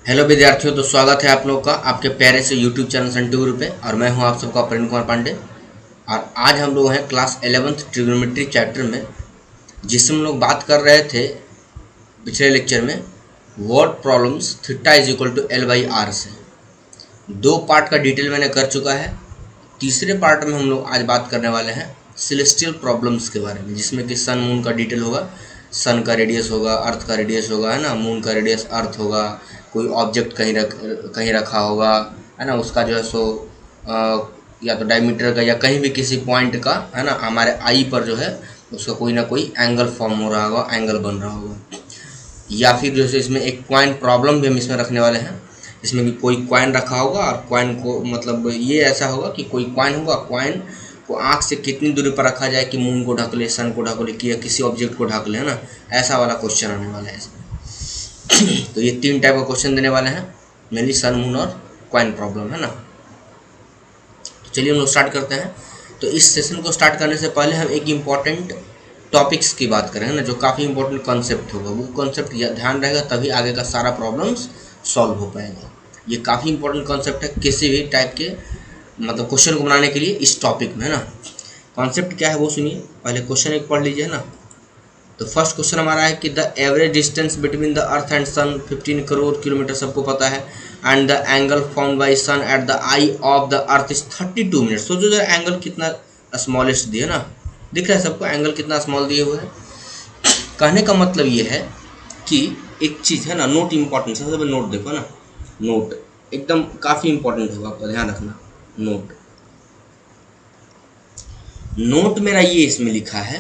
Hello विद्यार्थियों, तो स्वागत है आप लोग का आपके प्यारे से यूट्यूब चैनल सन गुरु पे। और मैं हूं आप सबका प्रवीण कुमार पांडे। और आज हम लोग हैं क्लास 11th ट्रिग्नोमेट्री चैप्टर में, जिसमें हम लोग बात कर रहे थे पिछले लेक्चर में word problems theta is equal to L by R से। दो पार्ट का डिटेल मैंने कर चुका है। तीसरे पार्ट में हम लोग आज बात करने वाले हैं सेलेस्टियल प्रॉब्लम्स के बारे में, जिसमें कि सन मून का डिटेल होगा। सन का रेडियस होगा, अर्थ का रेडियस होगा, है ना। मून का रेडियस अर्थ होगा। कोई ऑब्जेक्ट कहीं रखा होगा, है ना। उसका जो है सो या तो डायमीटर का या कहीं भी किसी पॉइंट का, है ना, हमारे आई पर जो है उसका कोई ना कोई एंगल फॉर्म हो रहा होगा, एंगल बन रहा होगा। या फिर जो है इसमें एक कॉइन प्रॉब्लम भी हम इसमें रखने वाले हैं। इसमें कि कोई कॉइन रखा होगा और कॉइन को मतलब ये ऐसा होगा कि कोई कॉइन होगा, कॉइन को आँख से कितनी दूरी पर रखा जाए कि मून को ढक ले, सन को ढक ले, कि या किसी ऑब्जेक्ट को ढक ले, है ना। ऐसा वाला क्वेश्चन आने वाला है इसमें। तो ये तीन टाइप का क्वेश्चन देने वाले हैं, मेनली सन मून और कॉइन प्रॉब्लम, है ना। तो चलिए हम लोग स्टार्ट करते हैं। तो इस सेशन को स्टार्ट करने से पहले हम एक इम्पॉर्टेंट टॉपिक्स की बात करें, है ना, जो काफ़ी इंपॉर्टेंट कॉन्सेप्ट होगा। वो कॉन्सेप्ट ध्यान रहेगा तभी आगे का सारा प्रॉब्लम्स सॉल्व हो पाएगा। ये काफ़ी इंपॉर्टेंट कॉन्सेप्ट है किसी भी टाइप के मतलब क्वेश्चन को बनाने के लिए इस टॉपिक में, है ना। कॉन्सेप्ट क्या है वो सुनिए, पहले क्वेश्चन एक पढ़ लीजिए ना। तो फर्स्ट क्वेश्चन हमारा है कि the average distance between the earth and sun 15 crore kilometre, सबको पता है। And the angle formed by sun at the eye of the earth is 32 minutes. सोचो जरा एंगल कितना स्मॉलेस्ट दिया ना, दिख रहा है सबको एंगल कितना स्मॉल दिए हुए है। कहने का मतलब ये है कि एक चीज़ है ना, नोट इम्पॉर्टेंट, सबसे पहले नोट देखो ना, नोट एकदम काफ़ी इंपॉर्टेंट होगा, आपका ध्यान रखना। नोट मेरा ये इसमें लिखा है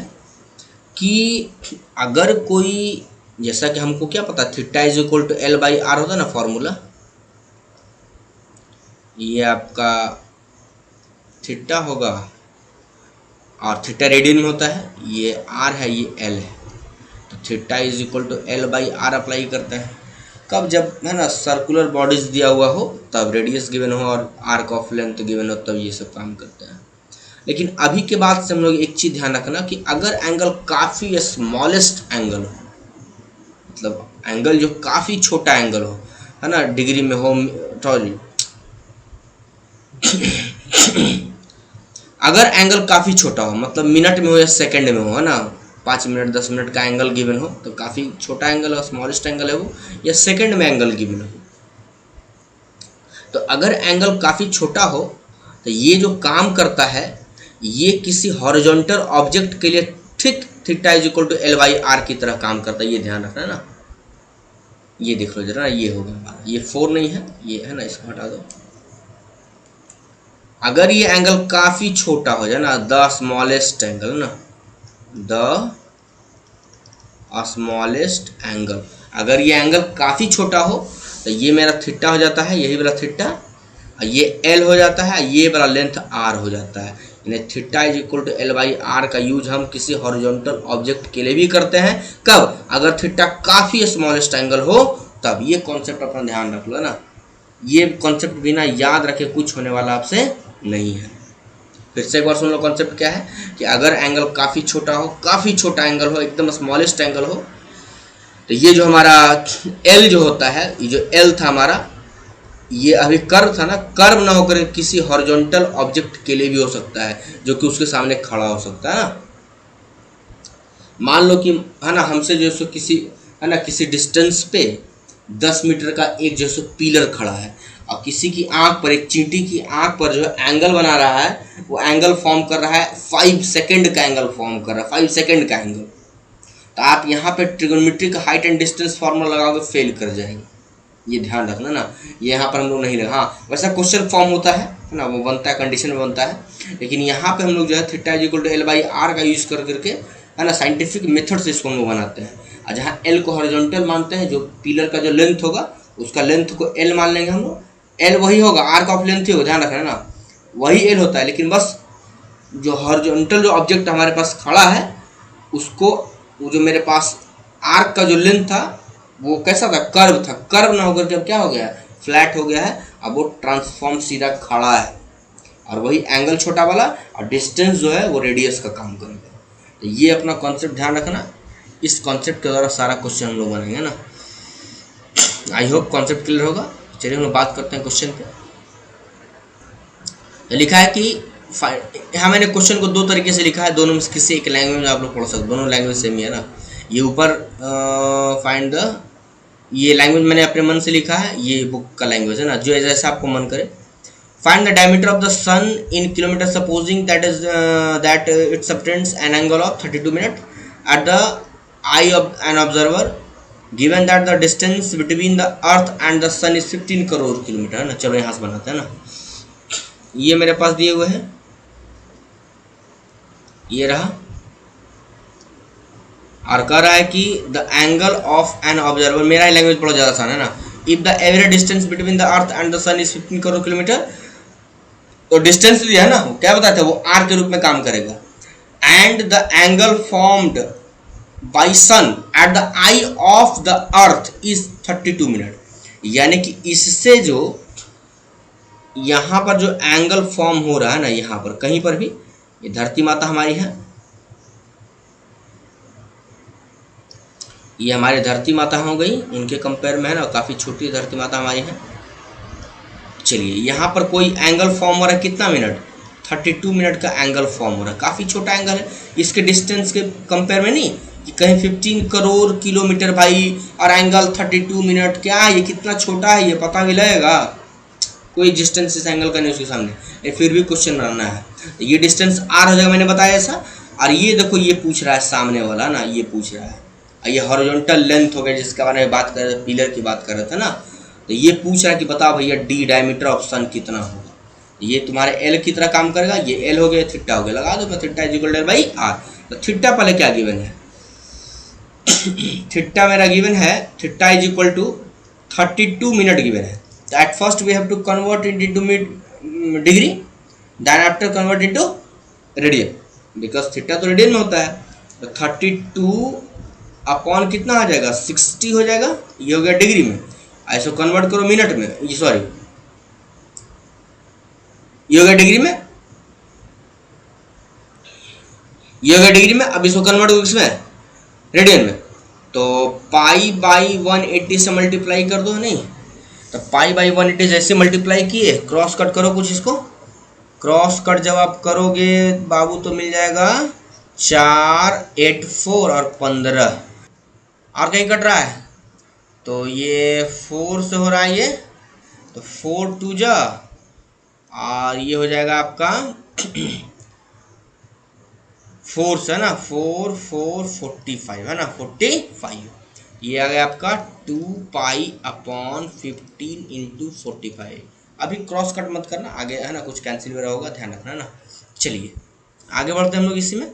कि अगर कोई, जैसा कि हमको क्या पता, theta is equal to L by R होता है ना फॉर्मूला। ये आपका थीटा होगा और थीटा रेडियन में होता है, ये आर है, ये एल है। तो theta is equal to L by R apply करते हैं कब, जब है ना सर्कुलर बॉडीज दिया हुआ हो, तब रेडियस गिवन हो और आर्क ऑफ लेंथ गिवन हो, तब ये सब काम करते हैं। लेकिन अभी के बाद से हम लोग एक चीज़ ध्यान रखना कि अगर एंगल काफ़ी स्मॉलेस्ट एंगल हो, मतलब एंगल जो काफ़ी छोटा एंगल हो, है ना, डिग्री में हो, सॉरी अगर एंगल काफ़ी छोटा हो, मतलब मिनट में हो या सेकंड में हो, है ना, 5 मिनट 10 मिनट का एंगल गिवन हो, तो काफ़ी छोटा एंगल हो, स्मॉलेस्ट एंगल है वो, या सेकंड में एंगल गिवन हो। तो अगर एंगल काफ़ी छोटा हो तो ये जो काम करता है, ये किसी हॉरिजॉन्टल ऑब्जेक्ट के लिए ठीक theta is equal to L by R की तरह काम करता है। ये ध्यान रखना है ना। ये देख लो जरा, ये हो गया, ये 4 नहीं है, ये है ना, इसको हटा दो। अगर ये एंगल काफ़ी छोटा हो जाए ना, द स्मॉलेस्ट एंगल ना, द स्मॉलेस्ट एंगल, अगर ये एंगल काफ़ी छोटा हो तो ये मेरा थीटा हो जाता है, यही वाला थीटा, ये एल हो जाता है, ये वाला लेंथ आर हो जाता है। यानी theta is equal to L by R का यूज हम किसी हॉरिजॉन्टल ऑब्जेक्ट के लिए भी करते हैं। कब? अगर थीटा काफ़ी स्मॉलेस्ट एंगल हो तब। ये कॉन्सेप्ट अपना ध्यान रख लो ना, ये कॉन्सेप्ट बिना याद रखे कुछ होने वाला आपसे नहीं है। फिर से एक बार सुन लो, कॉन्सेप्ट क्या है कि अगर एंगल काफ़ी छोटा हो, काफ़ी छोटा एंगल हो, एकदम स्मॉलेस्ट एंगल हो, तो ये जो हमारा एल जो होता है, ये जो एल था हमारा, ये अभी कर्व था ना, कर्व ना होकर किसी हॉरिजॉन्टल ऑब्जेक्ट के लिए भी हो सकता है, जो कि उसके सामने खड़ा हो सकता है ना। मान लो कि, है ना, हमसे जो है किसी, है ना, किसी डिस्टेंस पे 10 मीटर का एक जो है पिलर खड़ा है, और किसी की आंख पर, एक चींटी की आंख पर जो है एंगल बना रहा है, वो एंगल फॉर्म कर रहा है 5 सेकेंड का एंगल फॉर्म कर रहा है, 5 सेकेंड का एंगल। तो आप यहाँ पे ट्रिगोनोमेट्री का हाइट एंड डिस्टेंस फार्मूला लगाओगे, फेल कर जाएंगे। ये ध्यान रखना ना, ये यहाँ पर हम लोग नहीं लगा। हाँ, वैसा क्वेश्चन फॉर्म होता है ना, वो बनता है, कंडीशन में बनता है, लेकिन यहाँ पे हम लोग जो है theta is equal to L by R का यूज कर करके, है ना, साइंटिफिक मेथड से इसको हम लोग बनाते हैं। और जहाँ एल को हॉरिजॉन्टल मानते हैं, जो पिलर का जो लेंथ होगा उसका लेंथ को एल मान लेंगे हम लोग। एल वही होगा, आर्क ऑफ लेंथ ही होगा, ध्यान रखना ना, वही एल होता है, लेकिन बस जो हॉरिजॉन्टल जो ऑब्जेक्ट हमारे पास खड़ा है उसको, वो जो मेरे पास आर्क का जो लेंथ था वो कैसा था, कर्व था, कर्व ना होकर जब क्या हो गया, फ्लैट हो गया है। अब वो ट्रांसफॉर्म सीधा खड़ा है, और वही एंगल छोटा वाला, और डिस्टेंस जो है वो रेडियस का काम करेगा। तो ये अपना कॉन्सेप्ट ध्यान रखना, इस कॉन्सेप्ट के द्वारा सारा क्वेश्चन हम लोग बनाएंगे ना। आई होप कॉन्सेप्ट क्लियर होगा। चलिए हम लोग बात करते हैं क्वेश्चन पे। लिखा है कि यहाँ मैंने क्वेश्चन को दो तरीके से लिखा है, दोनों में किसी एक लैंग्वेज में आप लोग पढ़ सकते, दोनों लैंग्वेज सेम ही है ना। ये ऊपर फाइंड द, ये लैंग्वेज मैंने अपने मन से लिखा है, ये बुक का लैंग्वेज है ना, जो जैसा आपको मन करे। Find the diameter of the sun in kilometre supposing that is that it subtends an angle of 32 minute at the eye of an observer given that the distance between the earth and the sun is 15 crore kilometre है ना। चलो यहाँ से बनाते हैं ना, ये मेरे पास दिए हुए हैं, ये रहा, और कह रहा है कि the angle of an observer, मेरा लैंग्वेज बहुत ज़्यादा आसान है ना। If the average distance between the earth and the sun is 15 crore kilometre, तो डिस्टेंस जो है ना वो क्या बताते हैं, वो आर के रूप में काम करेगा। And the angle formed by sun at the eye of the earth is 32 minute, यानी कि इससे जो यहाँ पर जो एंगल फॉर्म हो रहा है ना, यहाँ पर कहीं पर भी, ये धरती माता हमारी है, ये हमारी धरती माता हो गई, उनके कंपेयर में है ना काफ़ी छोटी धरती माता हमारी है। चलिए यहाँ पर कोई एंगल फॉर्म हो रहा है, कितना मिनट, 32 मिनट का एंगल फॉर्म हो रहा है, काफ़ी छोटा एंगल है इसके डिस्टेंस के कंपेयर में, नहीं कि कहीं 15 करोड़ किलोमीटर भाई और एंगल 32 मिनट, क्या है ये, कितना छोटा है, ये पता भी लगेगा, कोई डिस्टेंस इस एंगल का नहीं उसके सामने, ये फिर भी क्वेश्चन बनाना है। ये डिस्टेंस आर हो जाएगा, मैंने बताया ऐसा। और ये देखो ये पूछ रहा है सामने वाला ना, ये पूछ रहा है, ये हॉरिजॉन्टल लेंथ हो गया जिसके बारे में बात कर रहे, पिलर की बात कर रहे थे ना, तो ये पूछ रहा है कि बताओ भैया डी डायमीटर ऑफ सन कितना होगा। ये तुम्हारे एल की तरह काम करेगा, ये एल हो गया, थीटा हो गया, लगा दो, theta is equal to by R. तो थीटा पहले क्या गिवन है, थीटा मेरा गिवन है, theta is equal to 32 minute given है। तो at first we have to convert it into degree, then after convert into radian, because theta तो radian में होता है। तो 32 अपॉन कितना आ जाएगा, 60 हो जाएगा, ये हो गया डिग्री में, ऐसे कन्वर्ट करो मिनट में, ये सॉरी ये हो गया डिग्री में, ये हो गया डिग्री में। अब इसको कन्वर्ट करो किसमें, रेडियन में, तो पाई बाई 180 से मल्टीप्लाई कर दो, नहीं तो पाई बाई 180 जैसे मल्टीप्लाई किए, क्रॉस कट करो कुछ, इसको क्रॉस कट जब आप करोगे बाबू तो मिल जाएगा 4, 8, 4 और 15, और कहीं कट रहा है तो ये 4 से हो रहा है, ये तो 4 2 जा, और ये हो जाएगा आपका 4 से है ना, 4 4 45 है ना, 45, ये आ गया आपका 2 पाई अपॉन 15 इंटू 45। अभी क्रॉस कट मत करना, आगे है ना कुछ कैंसिल वगैरह होगा, ध्यान रखना है ना। चलिए आगे बढ़ते हैं हम लोग इसी में।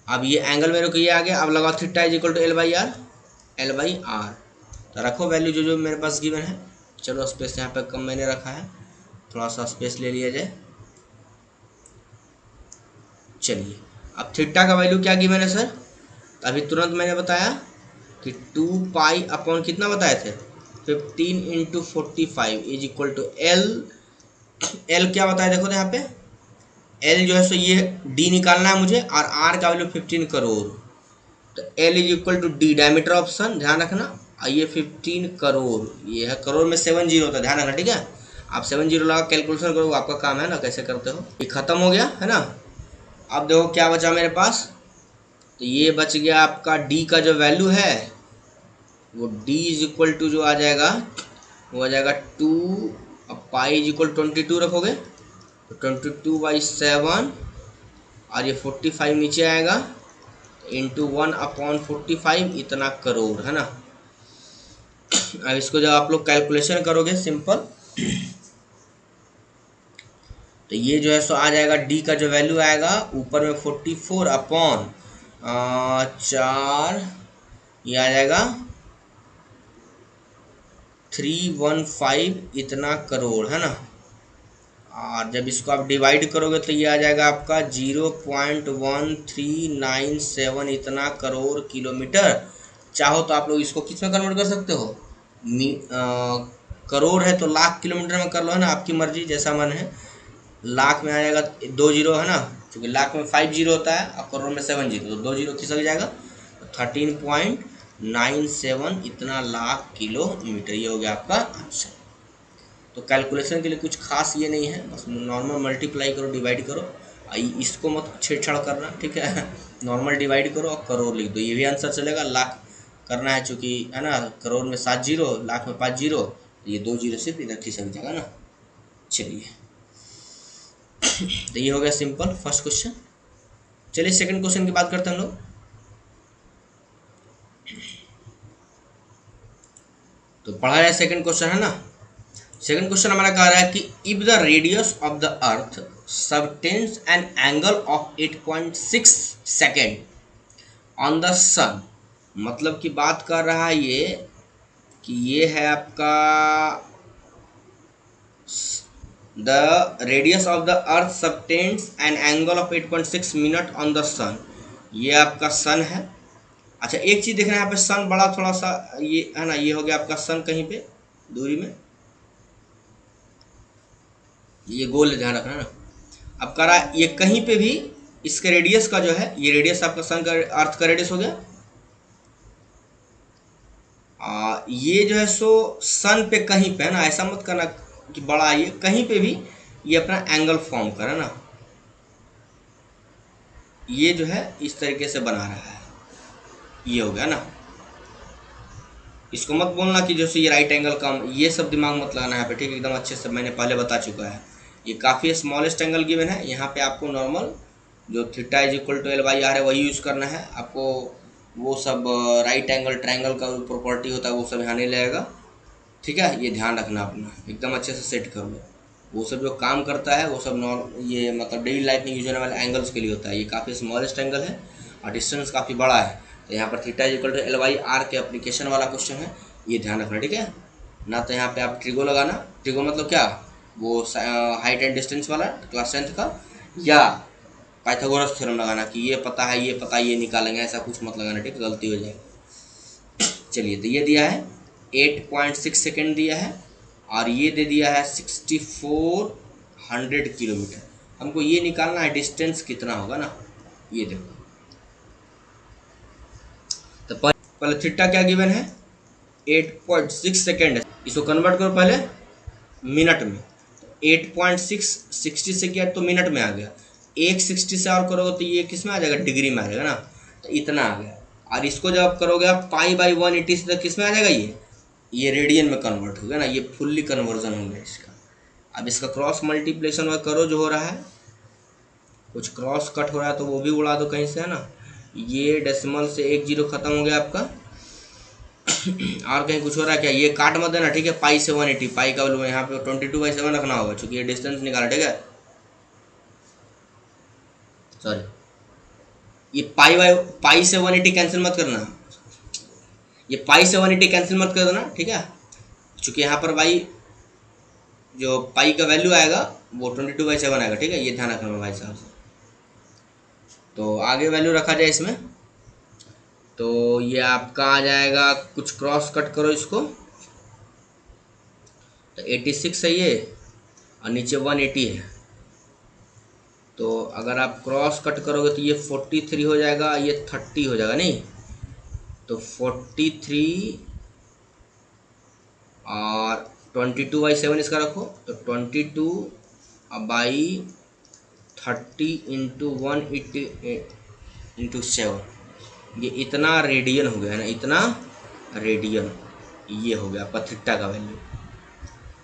अब ये एंगल मेरे को ये आ गया, अब लगाओ theta is equal to L by R, L by R, तो रखो वैल्यू जो जो मेरे पास गिवन है। चलो स्पेस यहाँ पे कम मैंने रखा है, थोड़ा सा स्पेस ले लिया जाए। चलिए अब थीटा का वैल्यू क्या गिवन है सर, अभी तुरंत मैंने बताया कि 2 पाई अपॉन कितना बताए थे, 15 into 45 is equal to L, L क्या बताया देखो तो यहाँ पे एल जो है सो ये डी निकालना है मुझे, और आर का वैल्यू 15 करोड़, तो L is equal to D diameter of sun, ध्यान रखना। और ये 15 करोड़, ये है करोड़ में 70 होता है, ध्यान रखना, ठीक है। आप 70 लगा कैलकुलेशन करो, आपका काम है ना, कैसे करते हो। ये खत्म हो गया है ना। अब देखो क्या बचा मेरे पास, तो ये बच गया आपका डी का जो वैल्यू है वो डी इज इक्वल टू जो आ जाएगा वो आ जाएगा 2, अब पाई इज इक्वल 22 रखोगे तो 22/7, और ये 45 नीचे आएगा, इंटू 1/45, इतना करोड़ है ना। अब इसको जब आप लोग कैलकुलेशन करोगे सिंपल, तो ये जो है सो आ जाएगा डी का जो वैल्यू आएगा ऊपर में 44 अपॉन 4, ये आ जाएगा 315, इतना करोड़ है ना। और जब इसको आप डिवाइड करोगे तो ये आ जाएगा आपका 0.1397, इतना करोड़ किलोमीटर। चाहो तो आप लोग इसको किस में कन्वर्ट कर सकते हो, करोड़ है तो लाख किलोमीटर में कर लो, है ना, आपकी मर्जी, जैसा मन है। लाख में आ जाएगा 2 जीरो है ना, क्योंकि लाख में 5 जीरो होता है और करोड़ में 7 जीरो, तो 2 जीरो खिसक जाएगा, 13.2 97 इतना लाख किलोमीटर। ये हो गया आपका आंसर। तो कैलकुलेशन के लिए कुछ खास ये नहीं है, बस नॉर्मल मल्टीप्लाई करो, डिवाइड करो, इसको मत छेड़छाड़ करना, ठीक है। नॉर्मल डिवाइड करो और करोड़ लिख दो, ये भी आंसर चलेगा। लाख करना है चूँकि, है ना, करोड़ में 7 जीरो, लाख में 5 जीरो, तो ये 2 जीरो सिर्फ इधर खिसक जाएगा ना। चलिए, तो ये हो गया सिंपल फर्स्ट क्वेश्चन। चलिए सेकंड क्वेश्चन की बात करते हैं हम लोग। तो पढ़ा जाए सेकंड क्वेश्चन, है ना। सेकंड क्वेश्चन हमारा कह रहा है कि if the radius of the earth subtends an angle of 8.6 second on the sun, मतलब की बात कर रहा है ये कि ये है आपका the radius of the earth subtends an angle of 8.6 minute on the sun. ये आपका सन है। अच्छा, एक चीज़ देखना है यहाँ पे, सन बड़ा थोड़ा सा ये है ना, ये हो गया आपका सन कहीं पे दूरी में, ये गोल ध्यान रखना ना। अब कह रहा है ये कहीं पे भी इसके रेडियस का जो है, ये रेडियस आपका सन का, अर्थ का रेडियस हो गया। ये जो है सो सन पे कहीं पे, है ना, ऐसा मत करना कि बड़ा, ये कहीं पे भी ये अपना एंगल फॉर्म करे ना, ये जो है इस तरीके से बना रहा है, ये हो गया ना। इसको मत बोलना कि जैसे ये राइट एंगल कम, ये सब दिमाग मत लगाना है यहाँ पे, ठीक है, एकदम अच्छे से मैंने पहले बता चुका है। ये काफ़ी स्मॉलेस्ट एंगल गिवन है, यहाँ पे आपको नॉर्मल जो theta is equal to L/R है वही यूज़ करना है आपको। वो सब राइट एंगल ट्रायंगल का प्रॉपर्टी होता है वो सब यहाँ नहीं लगेगा, ठीक है। ये ध्यान रखना अपना, एकदम अच्छे से सेट कर लो। वो सब जो काम करता है वो सब ये मतलब डेली लाइफ में यूज होने वाले एंगल्स के लिए होता है। ये काफ़ी स्मॉलेस्ट एंगल है और डिस्टेंस काफ़ी बड़ा है, तो यहाँ पर theta is equal to L/R के एप्लीकेशन वाला क्वेश्चन है, ये ध्यान रखना, ठीक है ना। तो यहाँ पे आप ट्रिगो लगाना, ट्रिगो मतलब क्या, वो हाइट एंड डिस्टेंस वाला क्लास 10th का, या पाइथागोरस थ्योरम लगाना कि ये पता है ये पता ये निकालेंगे, ऐसा कुछ मत लगाना, ठीक, गलती हो जाएगी। चलिए, तो ये दिया है 8.6 सेकेंड दिया है और ये दे दिया है 6400 किलोमीटर। हमको ये निकालना है डिस्टेंस कितना होगा ना, ये देखो। तो पहले थीटा क्या गिवन है, 8.6 सेकेंड है, इसको कन्वर्ट करो पहले मिनट में। 8.6 60 से किया तो मिनट में आ गया, 160 से और करोगे तो ये किस में आ जाएगा, डिग्री में आ जाएगा ना, तो इतना आ गया। और इसको जब आप करोगे आप π/180 से, तो किस में आ जाएगा, ये रेडियन में कन्वर्ट हो गया ना, ये फुल्ली कन्वर्जन हो गया इसका। अब इसका क्रॉस मल्टीप्लिकेशन करो जो हो रहा है, कुछ क्रॉस कट हो रहा है तो वो भी उड़ा दो कहीं से, है ना। ये डेसिमल से 1 जीरो खत्म हो गया आपका। और कहीं कुछ हो रहा है क्या, ये काट मत देना, ठीक है। पाई से 180, पाई का वैल्यू यहाँ पे 22/7 रखना होगा क्योंकि ये डिस्टेंस निकाला, ठीक है। सॉरी, ये पाई से 180 कैंसिल मत करना, ये पाई से 180 कैंसिल मत कर देना, ठीक है। चूँकि यहाँ पर भाई जो पाई का वैल्यू आएगा वो 22/7 आएगा, ठीक है, ये ध्यान रखना भाई साहब। तो आगे वैल्यू रखा जाए इसमें, तो ये आपका आ जाएगा, कुछ क्रॉस कट करो इसको, तो 86 है ये और नीचे 180 है। तो अगर आप क्रॉस कट करोगे तो ये 43 हो जाएगा, ये 30 हो जाएगा, नहीं तो 43 और 22/7 इसका रखो, तो 22/30 इंटू 180 इंटू 7, ये इतना रेडियन हो गया है ना, इतना रेडियन, ये हो गया आपका थीटा का वैल्यू।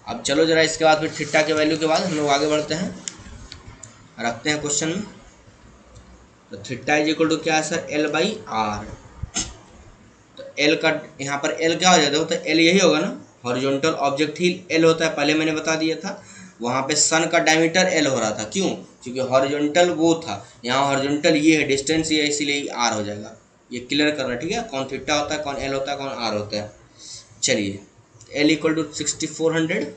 अब चलो जरा इसके बाद फिर थीटा के वैल्यू के बाद हम लोग आगे बढ़ते हैं, रखते हैं क्वेश्चन में। तो थीटा इज इक्वल टू क्या है सर, L/R। तो L का यहाँ पर L क्या हो जाता है, तो L यही होगा ना, हॉरिजॉन्टल ऑब्जेक्ट ही L होता है, पहले मैंने बता दिया था। वहाँ पे सन का डायमीटर L हो रहा था, क्यों, क्योंकि हॉरिजॉन्टल वो था, यहाँ हॉरिजॉन्टल ये है, डिस्टेंस ये, इसीलिए R हो जाएगा। ये क्लियर करना, ठीक है, कौन थीटा होता है, कौन L होता है, कौन R होता है। चलिए, L इक्वल टू 6400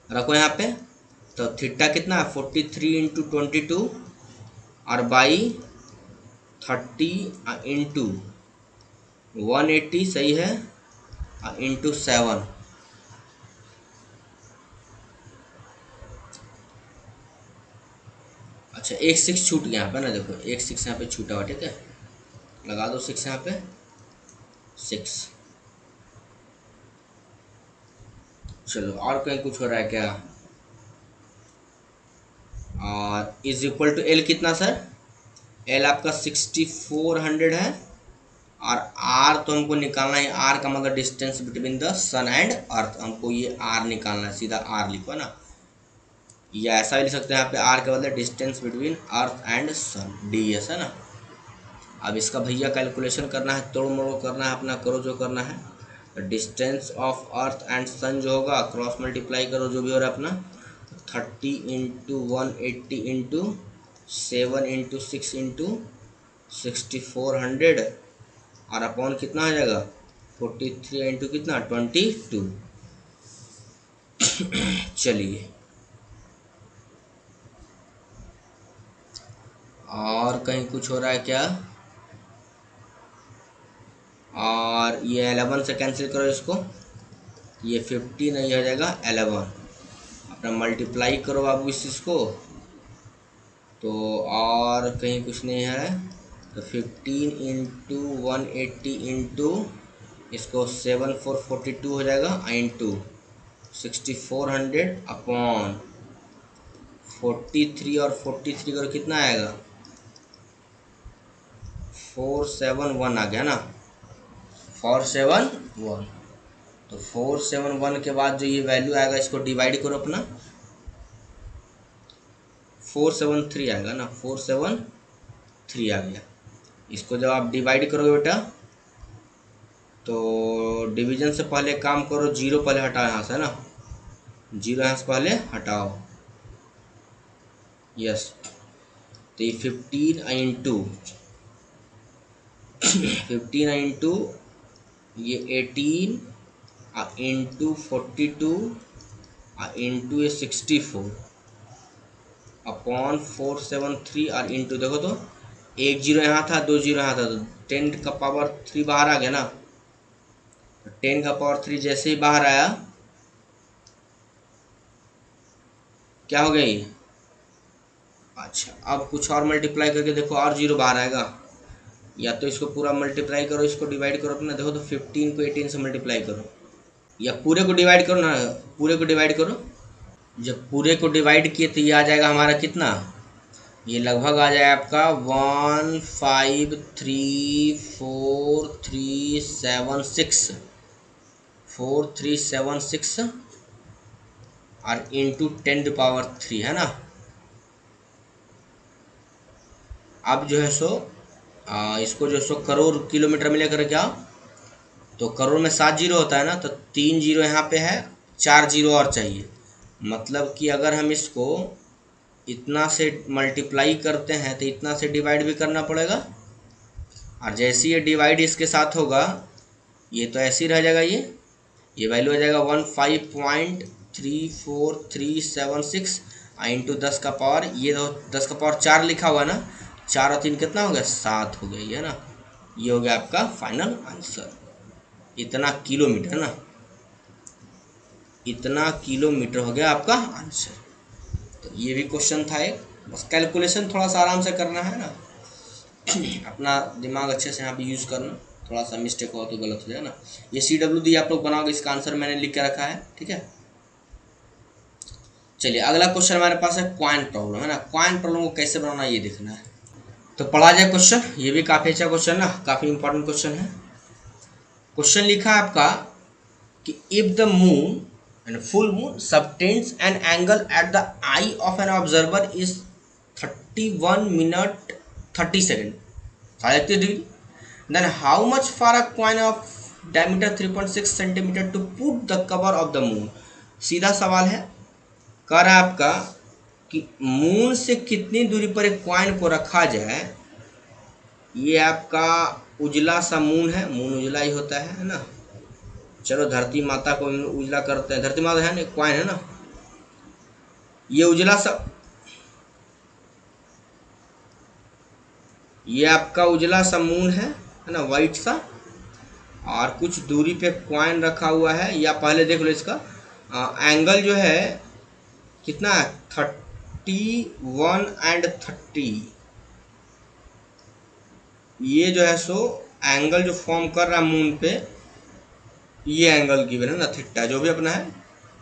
रखो यहाँ पे। तो थीटा कितना है, 43 इंटू 22 और बाई 30 इंटू 180, सही है, इंटू 7। अच्छा, एक 6 छूट गया यहाँ पे ना, देखो एक 6 यहाँ पे छूटा हुआ, ठीक है। लगा दो 6 यहाँ पे 6। चलो और कहीं कुछ हो रहा है क्या? और इज इक्वल टू एल कितना सर? एल आपका 6400 है। और आर तो हमको निकालना है, आर का मतलब distance between the sun and earth, हमको ये आर निकालना है, सीधा आर लिखो ना, या ऐसा भी लिख सकते हैं यहाँ पे आर के बदले distance between earth and sun, D S है ना। अब इसका भैया कैलकुलेशन करना है, तोड़ मोड़ करना है अपना, करो जो करना है। डिस्टेंस ऑफ अर्थ एंड सन जो होगा क्रॉस मल्टीप्लाई करो जो भी हो रहा है अपना, 30 इंटू 180 इंटू 7 इंटू 6 इंटू 6400 और अपॉन कितना आ जाएगा 43 इंटू कितना 22। चलिए और कहीं कुछ हो रहा है क्या? और ये 11 से कैंसिल करो इसको, ये 50 नहीं हो जाएगा 11, अपना मल्टीप्लाई करो बाबू इस चीज़ को। तो और कहीं कुछ नहीं है, तो 15 इंटू 180 इंटू इसको 7442 हो जाएगा इंटू 6400 अपॉन 43 और 43 करो कितना आएगा 471 आ गया ना, 471। तो 471 के बाद जो ये वैल्यू आएगा इसको डिवाइड करो अपना, 473 आएगा ना, 473 आ गया। इसको जब आप डिवाइड करोगे बेटा तो डिवीजन से पहले काम करो, जीरो पहले हटाओ यहाँ से ना, जीरो यहाँ से पहले हटाओ, यस। तो ये 15 इंटू ये 18 इंटू 42 इंटू ये 64 अपॉन 473 और इंटू देखो तो एक जीरो यहाँ था, दो जीरो यहाँ था, तो 10 का पावर 3 बाहर आ गया ना। 10 का पावर 3 जैसे ही बाहर आया क्या हो गया ये? अच्छा अब कुछ और मल्टीप्लाई करके देखो और जीरो बाहर आएगा, या तो इसको पूरा मल्टीप्लाई करो, इसको डिवाइड करो अपना, देखो तो 15 को 18 से मल्टीप्लाई करो, या पूरे को डिवाइड करो ना, पूरे को डिवाइड करो। जब पूरे को डिवाइड किए तो ये आ जाएगा हमारा कितना, ये लगभग आ जाए आपका 1534376 और इंटू 10⁻³ है ना। अब जो है सो इसको जो सो करोड़ किलोमीटर में लेकर क्या, तो करोड़ में 7 जीरो होता है ना, तो 3 जीरो यहाँ पे है, 4 जीरो और चाहिए, मतलब कि अगर हम इसको इतना से मल्टीप्लाई करते हैं तो इतना से डिवाइड भी करना पड़ेगा, और जैसे ये डिवाइड इसके साथ होगा ये तो ऐसे ही रह जाएगा, ये वैल्यू आ जाएगा 15.34376 इंटू 10 का पावर, ये 10 का पावर 4 लिखा हुआ ना, 4 और 3 कितना हो गया 7 हो गया, ये ना, ये हो गया आपका फाइनल आंसर। इतना किलोमीटर ना, इतना किलोमीटर हो गया आपका आंसर। तो ये भी क्वेश्चन था एक, बस कैलकुलेशन थोड़ा सा आराम से करना है ना, अपना दिमाग अच्छे से यहाँ पे यूज़ करना, थोड़ा सा मिस्टेक हो तो गलत हो जाए ना। ये CWD आप लोग बनाओगे, इसका आंसर मैंने लिख के रखा है, ठीक है। चलिए अगला क्वेश्चन हमारे पास है क्वाइन प्रॉब्लम, है ना। क्वाइन प्रॉब्लम को कैसे बनाना ये देखना है, तो पढ़ा जाए क्वेश्चन। ये भी काफ़ी अच्छा क्वेश्चन ना, काफ़ी इंपॉर्टेंट क्वेश्चन है। क्वेश्चन लिखा है आपका कि if the moon and full moon subtends an angle at the eye of an observer is 31 minute 30 second 30 degree, then how much for a coin of diameter 3.6 centimeter to put the cover of the moon। सीधा सवाल है, कह रहा है आपका कि moon से कितनी दूरी पर एक कॉइन को रखा जाए। ये आपका उजला सा मून है, मून उजला ही होता है ना, चलो धरती माता को उजला करते हैं, धरती माता है ना, क्वाइन है ना, ये उजला सा, ये आपका उजला सा मून है ना, वाइट सा, और कुछ दूरी पे क्वाइन रखा हुआ है। या पहले देख लो इसका एंगल जो है कितना है 31 और 30, ये जो है सो एंगल जो फॉर्म कर रहा है मून पे, ये एंगल गिवन है ना थीटा, जो भी अपना है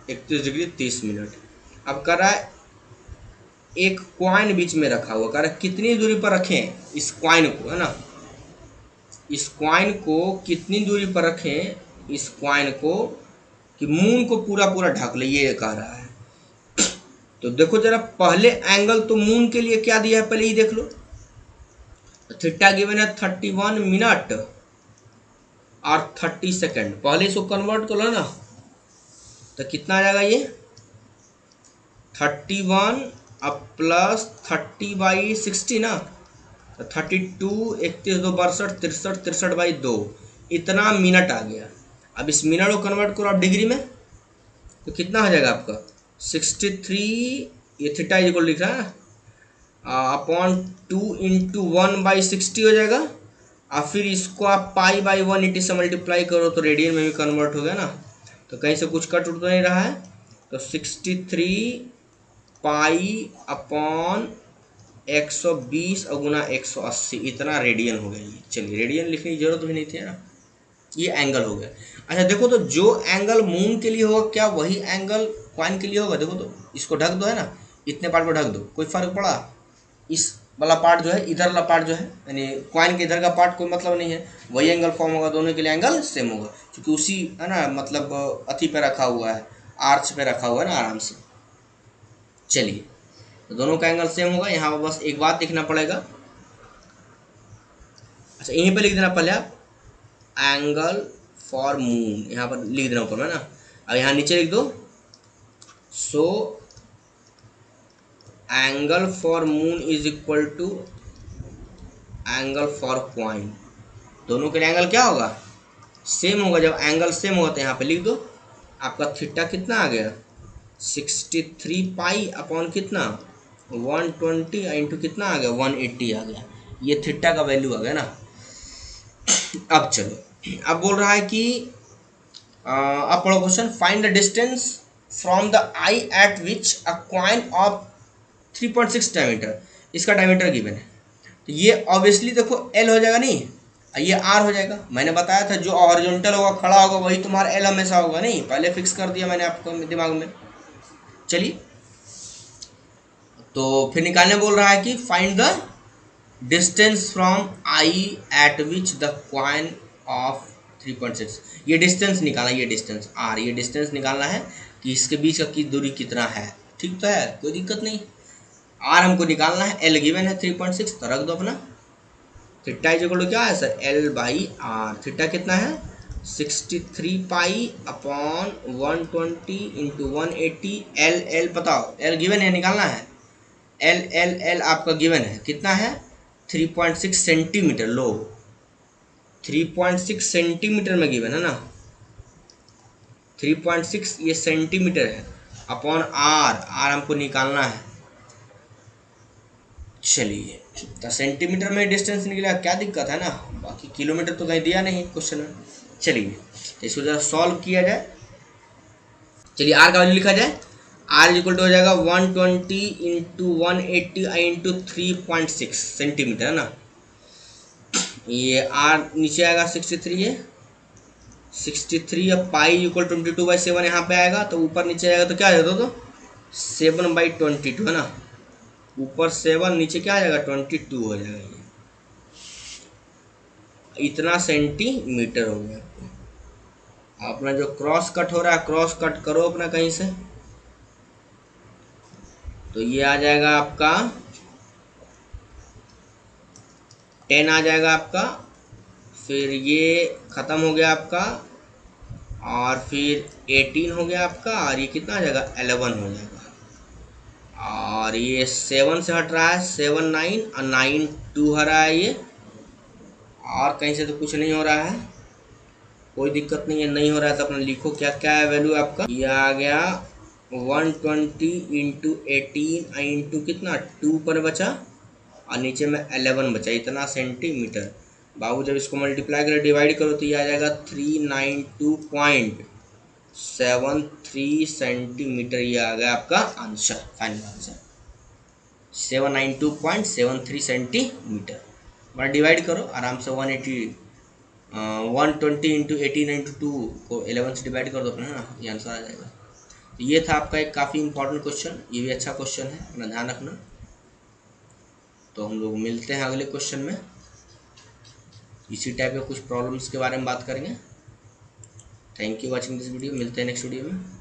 31 डिग्री 30 मिनट। अब कर रहा है एक क्वाइन बीच में रखा हुआ, कह रहा है कितनी दूरी पर रखें इस क्वाइन को, है ना, इस क्वाइन को कितनी दूरी पर रखें इस क्वाइन को कि मून को पूरा पूरा ढक ले, ये कह रहा है। तो देखो जरा पहले एंगल तो मून के लिए क्या दिया है पहले ही देख लो। थीटा गिवन है 31 मिनट और 30 सेकेंड। पहले इसको कन्वर्ट कर लो ना, तो कितना आ जाएगा ये 31 अब प्लस 30/60 ना, तो 32 31 2 62 63 63/2 इतना मिनट आ गया। अब इस मिनट को कन्वर्ट करो आप डिग्री में, तो कितना हो जाएगा आपका 63, ये थीटा इक्वल लिख रहा है अपॉन 2 × 1/60 हो जाएगा। और फिर इसको आप π/180 से मल्टीप्लाई करो तो रेडियन में भी कन्वर्ट हो गया ना, तो कहीं से कुछ कट उठ तो नहीं रहा है। तो 63 π/120 और गुना 180 इतना रेडियन हो गया ये। चलिए रेडियन लिखने की जरूरत भी नहीं थी ना, ये एंगल हो गया। अच्छा देखो तो जो एंगल मून के लिए होगा क्या वही एंगल क्वाइन के लिए होगा। देखो तो इसको ढक दो, है ना, इतने पार्ट को ढक दो, कोई फर्क पड़ा। इस वाला पार्ट जो है, इधर वाला पार्ट जो है यानी क्वाइन के इधर का पार्ट कोई मतलब नहीं है, वही एंगल फॉर्म होगा, दोनों के लिए एंगल सेम होगा क्योंकि उसी है ना मतलब अथी पे रखा हुआ है, आर्च पे रखा हुआ है ना आराम से। चलिए तो दोनों का एंगल सेम होगा। यहाँ पर बस एक बात लिखना पड़ेगा, अच्छा यहीं पे लिख देना पहले आप एंगल फॉर मून, यहाँ पर लिख देना ऊपर में ना। अब यहाँ नीचे लिख दो so angle for moon is equal to angle for coin. दोनों के लिए एंगल क्या होगा सेम होगा। जब एंगल सेम होगा तो यहाँ पे लिख दो आपका थीटा कितना आ गया 63 पाई अपॉन कितना 120 इंटू कितना आ गया 180 आ गया, ये थीटा का वैल्यू आ गया ना। अब चलो अब बोल रहा है कि अब पढ़ो question, find the distance from the I eight which a coin of 3.6 diameter, इसका डायमीटर गिवन है। तो ये ऑब्वियसली देखो एल हो जाएगा, नहीं ये आर हो जाएगा। मैंने बताया था जो हॉरिजॉन्टल होगा खड़ा होगा वही तुम्हारा एल हमेशा होगा, नहीं पहले फिक्स कर दिया मैंने आपको दिमाग में। चलिए तो फिर निकालने बोल रहा है कि find the distance from I eight which the coin of 3.6, ये डिस्टेंस निकालना, ये डिस्टेंस आर, ये डिस्टेंस निकालना है कि इसके बीच का की दूरी कितना है। ठीक तो है, कोई दिक्कत नहीं। आर हमको निकालना है, एल गिवन है 3.6, तो रख दो अपना। थीटा इज इक्वल टू क्या है सर L/R। थीटा कितना है 63 पाई अपॉन 120 इंटू 180। एल बताओ, एल गिवन है निकालना है, एल आपका गिवन है कितना है 3.6 सेंटीमीटर। लो 3.6 सेंटीमीटर में गिवन है ना, 3.6 ये सेंटीमीटर है अपॉन आर हमको निकालना है। चलिए तो सेंटीमीटर में डिस्टेंस निकलेगा, क्या दिक्कत है ना, बाकी किलोमीटर तो कहीं दिया नहीं क्वेश्चन में। चलिए तो इसको जरा सॉल्व किया जाए। चलिए आर का वैल्यू लिखा जाए, आर इक्वल टू हो जाएगा 120 इंटू 180 इंटू 3.6 सेंटीमीटर, है ना। ये आर नीचे आएगा 63 है 63 अब पाई इक्वल 22/7 यहाँ पे आएगा, तो ऊपर नीचे आएगा तो क्या आ जाएगा तो 7/22 है ना, ऊपर 7 नीचे क्या आ जाएगा 22 हो जाएगा। ये इतना सेंटीमीटर हो गया। अपना जो क्रॉस कट हो रहा है क्रॉस कट करो अपना कहीं से, तो ये आ जाएगा आपका 10 आ जाएगा आपका, फिर ये ख़त्म हो गया आपका, और फिर 18 हो गया आपका, और ये कितना आ जाएगा 11 हो जाएगा। और ये 7 से हट रहा है 7 9 और 9 2 हो रहा है ये, और कहीं से तो कुछ नहीं हो रहा है, कोई दिक्कत नहीं है, नहीं हो रहा है तो अपना लिखो क्या क्या है वैल्यू आपका। ये आ गया 120 इंटू 18 इंटू कितना 2 पर बचा और नीचे में 11 बचा, इतना सेंटीमीटर। बाबू जब इसको मल्टीप्लाई करो डिवाइड करो तो ये आ जाएगा 392.73 सेंटीमीटर। ये आ गया आपका आंसर, फाइनल आंसर 792.73 सेंटीमीटर। बड़ा डिवाइड करो आराम से 120 इंटू 18 इंटू 2 को 11 से डिवाइड कर दो अपना, है ना, ये आंसर आ जाएगा। तो ये था आपका एक काफ़ी इंपॉर्टेंट क्वेश्चन, ये भी अच्छा क्वेश्चन है, अपना ध्यान रखना। तो हम लोग मिलते हैं अगले क्वेश्चन में, इसी टाइप के कुछ प्रॉब्लम्स के बारे में बात करेंगे। Thank you watching this video, मिलते हैं नेक्स्ट वीडियो में।